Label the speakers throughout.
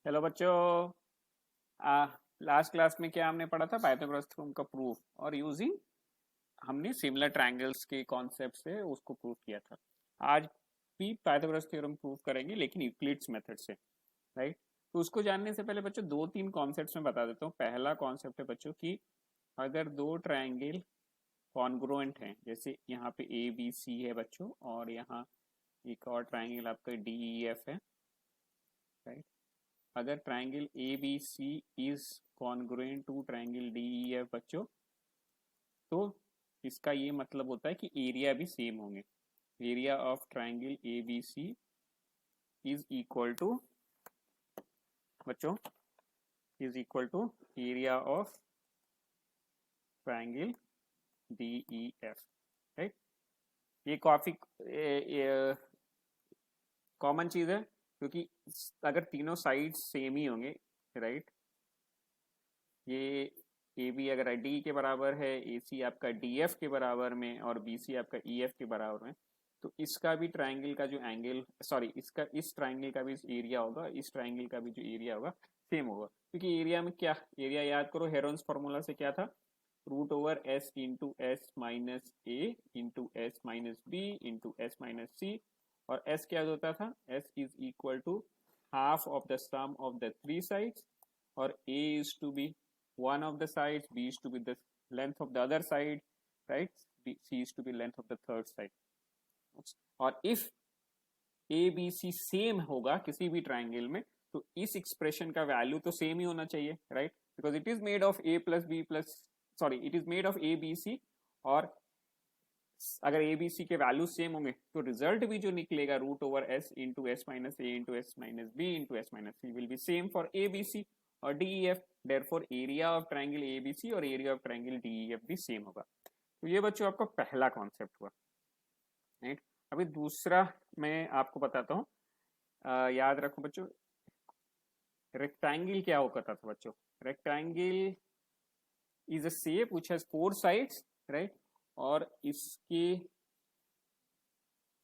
Speaker 1: Hello बच्चों। Last class में क्या हमने पढ़ा था? पाइथागोरस थ्योरम का प्रूफ और यूजिंग हमने सिमिलर ट्रायंगल्स के कॉन्सेप्ट से उसको प्रूफ किया था। आज भी पाइथागोरस थ्योरम प्रूफ करेंगे लेकिन यूक्लिड्स मेथड से, राइट? तो उसको जानने से पहले बच्चों दो तीन कॉन्सेप्ट्स में बता देता हूँ। पहला कॉन्सेप्ट है बच्चों कि अगर दो ट्रायंगल कॉन्ग्रुएंट हैं, जैसे यहाँ पे ए बी सी है बच्चों, और यहाँ एक और ट्रायंगल आपका डी ई एफ है, राइट? अगर triangle A B C is congruent to triangle D E F बच्चों, तो इसका ये मतलब होता है कि एरिया भी सेम होंगे। Area of triangle A B C is equal to बच्चों is equal to area of triangle D E F, right? ये काफी कॉमन चीज है, क्योंकि अगर तीनों साइड सेम ही होंगे, राइट? ये ए बी अगर डी के बराबर है, ए सी आपका डी एफ के बराबर में, और बी सी आपका ई एफ के बराबर में, तो इसका भी ट्राइंगल का जो एंगल, सॉरी, इसका इस ट्राइंगल का भी एरिया होगा, इस ट्राइंगल का भी जो एरिया होगा सेम होगा। क्योंकि एरिया में क्या, एरिया याद करो, हेरोन्स फॉर्मूला से क्या था? Root over S into S minus A into S minus B into S minus C. और एस क्या होता था? S is equal to half of the sum of the three sides, और a is to be one of the sides, b is to be the length of the other side, right? C is to be length of the third side. और if a b c same होगा किसी भी triangle में, तो इस expression का value तो same ही होना चाहिए, right? Because it is made of a plus B plus, sorry, it is made of a b c, और अगर ए बी सी के वैल्यू सेम होंगे तो रिजल्ट भी जो निकलेगा root over S into S minus A into S minus B into S minus C will be same for A B C और D E F. Therefore area of triangle A B C और area of triangle D E F भी same होगा। तो ये बच्चों आपका पहला concept हुआ, राइट? अभी दूसरा मैं आपको बताता हूँ। याद रखो बच्चों, रेक्टेंगल क्या होता था बच्चों? Rectangle is a shape which has four sides, right? और इसके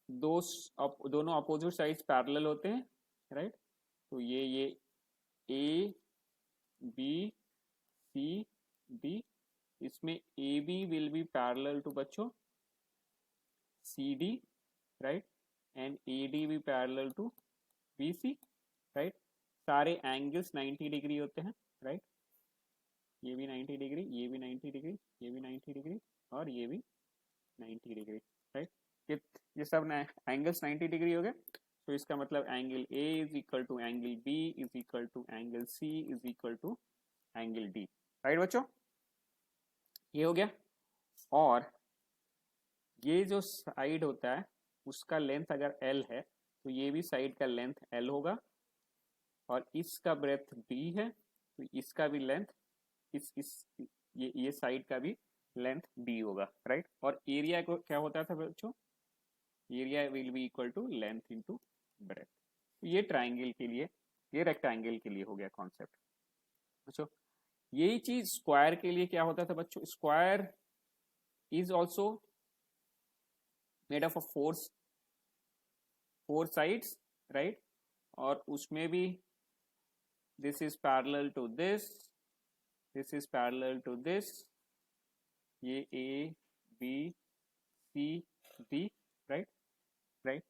Speaker 1: दोनों अपोजिट साइड्स पैरेलल होते हैं, राइट? तो ये ए बी सी डी, इसमें A B will be parallel to बच्चों C D, right? And A D भी parallel to B C, right? सारे एंगल्स 90 डिग्री होते हैं, राइट? ये भी 90 डिग्री, ये भी 90 डिग्री, ये भी 90 डिग्री, और ये भी 90 डिग्री, राइट? ये सब एंगल्स 90 डिग्री हो गए। तो इसका मतलब angle A is equal to angle B is equal to angle C is equal to angle D, right बच्चों? ये हो गया। और ये जो साइड होता है उसका लेंथ अगर एल है, तो ये भी साइड का लेंथ एल होगा, और इसका ब्रेथ बी है, तो इसका भी लेंथ इस ये साइड का भी लेंथ बी होगा, राइट? और एरिया को क्या होता था बच्चों? Area will be equal to length into breadth. ये ट्राइंगल के लिए, ये रेक्टेंगल के लिए हो गया कॉन्सेप्ट बच्चों। यही चीज स्क्वायर के लिए क्या होता था बच्चों? Square is also made of four sides, right? और उसमें भी this is parallel to this is parallel to this, ये A B C D, right? Right?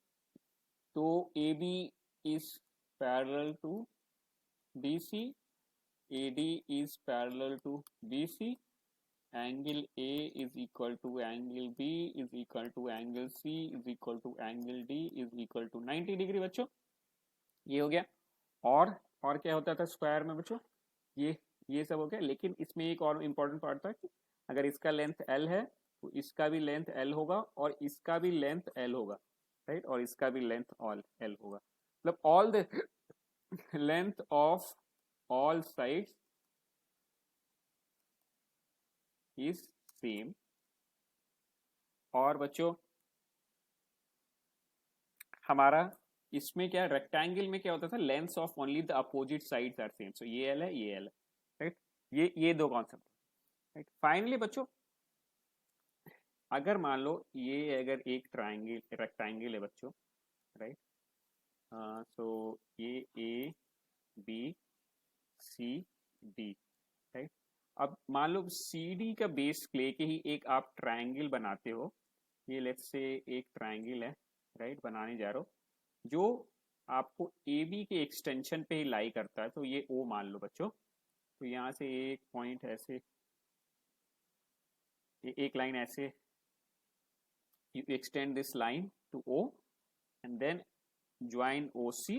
Speaker 1: तो A B is parallel to B C, AD is parallel to BC, angle A is equal to angle B is equal to angle C is equal to angle D is equal to 90 degree बच्चों। ये हो गया। और क्या होता था square में बच्चों? ये सब हो गया, लेकिन इसमें एक और इम्पोर्टेंट पार्ट था कि अगर इसका लेंथ L है तो इसका भी लेंथ L होगा, और इसका भी लेंथ L होगा, राइट? और इसका भी लेंथ L होगा। मतलब all the length of all sides is same। और बच्चों हमारा इसमें क्या, रेक्टेंगल में क्या होता था? Lengths of only the opposite sides are same. So ये एल है, ये एल है, राइट? ये दो कॉन्सेप्ट, राइट? फाइनली बच्चों, अगर मान लो ये अगर एक रेक्टेंगल है बच्चों, राइट? सो ये A B C D, right. अब मान लो सी डी का बेस लेके ही एक आप ट्रायंगल बनाते हो, ये लेट्स से एक ट्रायंगल है, राइट, बनाने जा रहे हो जो आपको ए बी के एक्सटेंशन पे ही लाई करता है, तो ये ओ मान लो बच्चों। तो यहाँ से एक पॉइंट ऐसे, एक लाइन ऐसे, you extend this line to O and then join OC,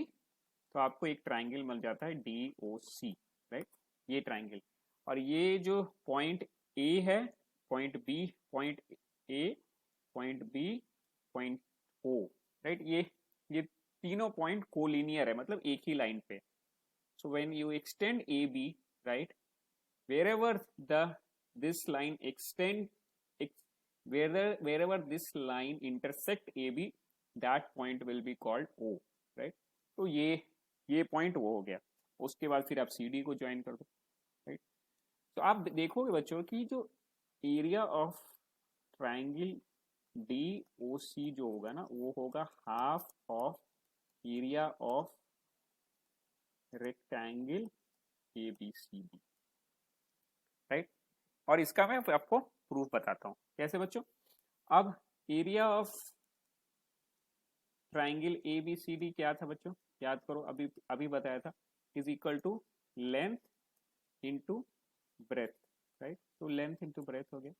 Speaker 1: तो आपको एक ट्राइंगल मिल जाता है DOC, राइट, ये ट्राइंगल। और ये जो पॉइंट A है, point B, point A, point B, point O, right, ये तीनों पॉइंट कोलिनियर है, मतलब एक ही लाइन पे। So when you extend AB, right, wherever this line extend, wherever this line intersect AB, that point will be called O, right। तो ये point वो हो गया। उसके बाद फिर आप CD को ज्वाइन कर दो, राइट। तो आप देखोगे बच्चों कि जो एरिया ऑफ ट्राइंगल DOC जो होगा ना, वो होगा half of area of rectangle ABCD, right. और इसका मैं आपको प्रूफ बताता हूं कैसे बच्चों। अब एरिया ऑफ ट्राइंगल ABCD क्या था बच्चों, याद करो, अभी अभी बताया था, is equal to length into breadth, right. तो लेंथ इनटू ब्रेथ हो गया,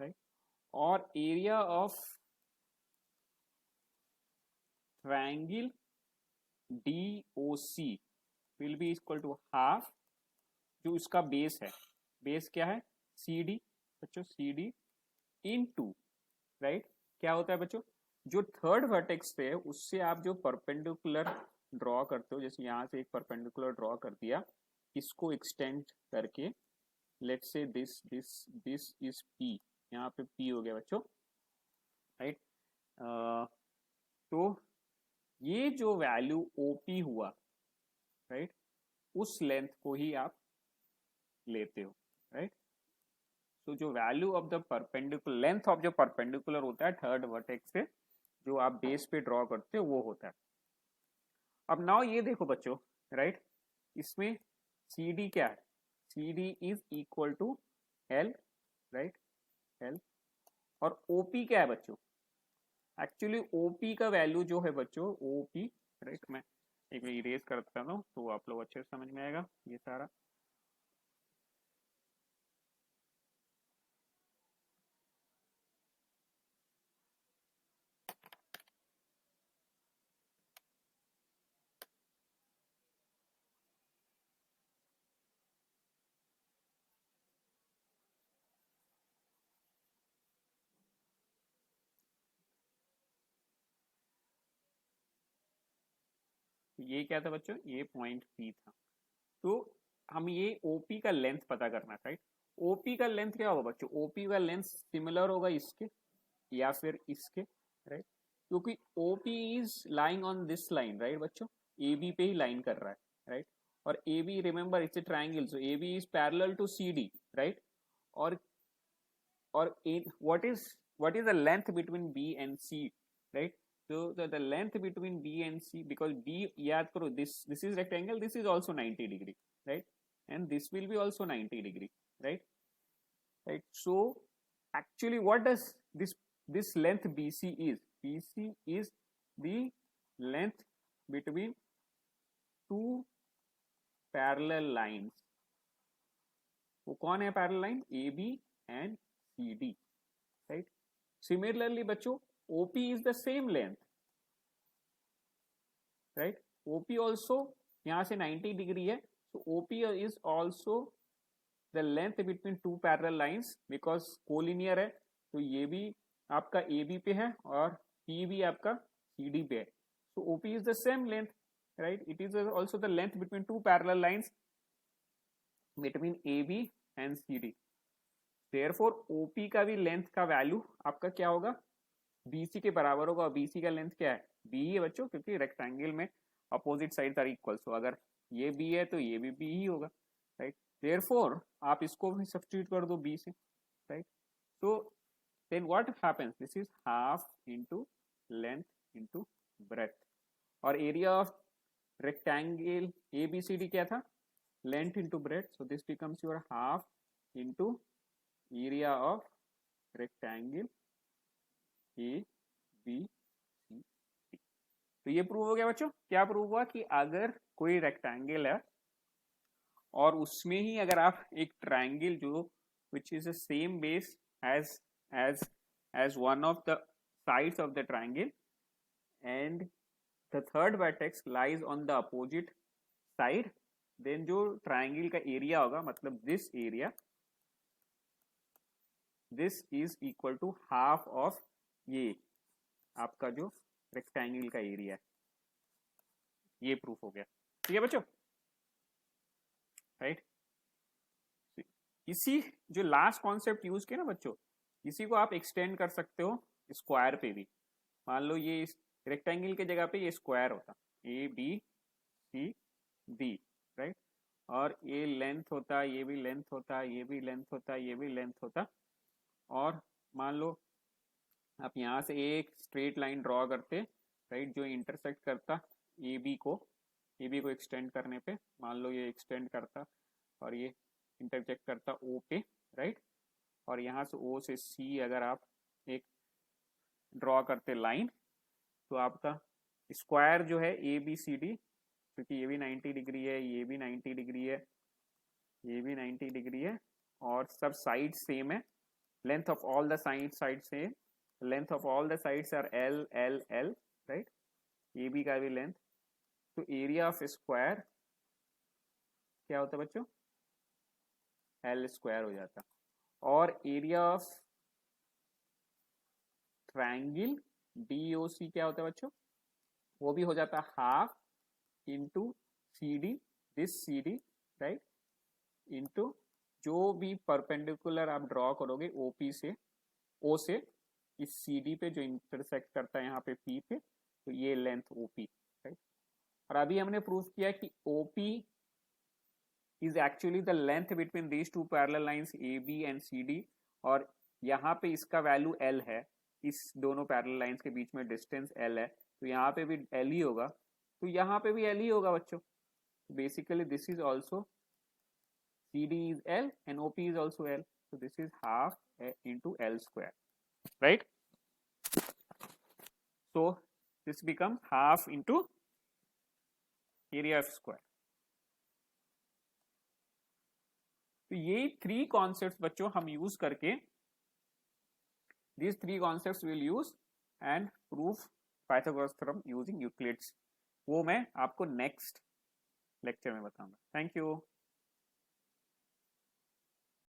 Speaker 1: राइट। और area of triangle DOC will be equal to half, जो इसका बेस है, बेस क्या है, CD बच्चों, CD इनटू, राइट, क्या होता है बच्चों, जो थर्ड वर्टेक्स पे है उससे आप जो परपेंडिकुलर ड्रॉ करते हो, जैसे यहां से एक परपेंडिकुलर ड्रॉ कर दिया, इसको एक्सटेंड करके, let's say this is P, यहाँ पे P हो गया बच्चों, राइट। तो ये जो वैल्यू OP हुआ, राइट, उस लेंथ को ही आप लेते हो, राइट। तो जो value of the perpendicular, length of जो परपेंडिकुलर होता है थर्ड वर्टेक्स से, जो आप बेस पे ड्रॉ करते हो, वो होता है। अब नाउ ये देखो बच्चों, राइट, इसमें CD क्या है, CD is equal to L, right, L। और OP क्या है बच्चों, एक्चुअली OP का वैल्यू जो है बच्चों, OP, राइट, मैं एक इरेज करता हूँ तो आप लोग अच्छे से समझ में आएगा ये सारा। ये क्या था बच्चों, ये पॉइंट P था। तो हम ये OP का लेंथ पता करना, राइट। OP का लेंथ क्या होगा बच्चों, OP का लेंथ सिमिलर होगा इसके या फिर इसके, राइट, क्योंकि OP is lying on this line, right बच्चों, AB पे ही लाइन कर रहा है, राइट। और AB, remember it's a triangle, so AB is parallel to CD, right. और what is the length between B and C, right? So the length between B and C, because B, याद करो, this is rectangle, this is also 90 degree, right, and this will be also 90 degree, right, right. So actually what does this length BC is, BC is the length between two parallel lines। वो कौन है parallel line, AB and CD, right। Similarly बच्चों, OP is the same length, right। OP also यहाँ से 90 degree है, so OP is also the length between two parallel lines, because collinear है, तो ये भी आपका AB पे है और P भी आपका CD पे है, so OP is the same length, right। It is also the length between two parallel lines between AB and CD। Therefore OP का भी लेंथ का वैल्यू आपका क्या होगा, BC के बराबर होगा। BC का लेंथ क्या है, B है बच्चों, क्योंकि रेक्टेंगल में अपोजिट साइड आर इक्वल, सो अगर ये B है तो ये भी B ही होगा, राइट। देयरफॉर आप इसको भी सब्स्टिट्यूट कर दो B से, right. So then what happens, this is half into length into breadth. और एरिया ऑफ rectangle ABCD क्या था, length into breadth, so this becomes your half into area of rectangle ABCD। तो ये प्रूव हो गया बच्चों। क्या प्रूव हुआ कि अगर कोई रेक्टेंगल है और उसमें ही अगर आप एक ट्रायंगल जो which is the same base as as as one of the sides of the triangle and the third vertex lies on the opposite side, then जो ट्रायंगल का एरिया होगा, मतलब this area, this is equal to half of ये आपका जो rectangle का area है। ये प्रूफ हो गया। ठीक है बच्चों, राइट। इसी जो लास्ट कॉन्सेप्ट यूज किया ना बच्चों, इसी को आप एक्सटेंड कर सकते हो स्क्वायर पे भी। मान लो ये रेक्टेंगल के जगह पे ये स्क्वायर होता, ABCD, राइट, और ये लेंथ होता, ये भी लेंथ होता, ये भी लेंथ होता, ये भी लेंथ होता, और मान लो आप यहाँ से एक स्ट्रेट लाइन ड्रॉ करते, राइट, जो इंटरसेक्ट करता AB को एक्सटेंड करने पे, मान लो ये एक्सटेंड करता और ये इंटरसेक्ट करता O पे, राइट, और यहाँ से O से C अगर आप एक ड्रॉ करते लाइन, तो आपका स्क्वायर जो है ABCD, क्योंकि ये भी 90 डिग्री है, ये भी 90 डिग्री है, ये भी 90 डिग्री है, और सब साइड सेम है, length of all the side same, length of all the sides are L L L, right, AB का भी लेंथ, तो एरिया ऑफ स्क्वायर क्या होता है बच्चों, L स्क्वायर हो जाता, और एरिया ऑफ ट्रायंगल DOC क्या होता है बच्चों, वो भी हो जाता half into CD, this CD, right, into जो भी परपेंडिकुलर आप ड्रॉ करोगे OP से, O से इस CD पे जो इंटरसेक्ट करता है यहाँ पे P पे, तो ये लेंथ OP, राइट। और अभी हमने प्रूव किया कि OP is actually the length between these two parallel lines AB and CD, और यहाँ पे इसका वैल्यू L है, इस दोनों पैरेलल लाइंस के बीच में डिस्टेंस L है, तो यहाँ पे भी L ही होगा, तो यहाँ पे भी L ही होगा बच्चों। Basically this is also CD is L and OP is also L, so this is half into L square, right? So this becomes half into area of square. तो ये थ्री कॉन्सेप्ट्स बच्चों हम use करके, these three concepts we'll use and prove Pythagoras theorem using Euclid's, वो मैं आपको next lecture में बताऊंगा। Thank you.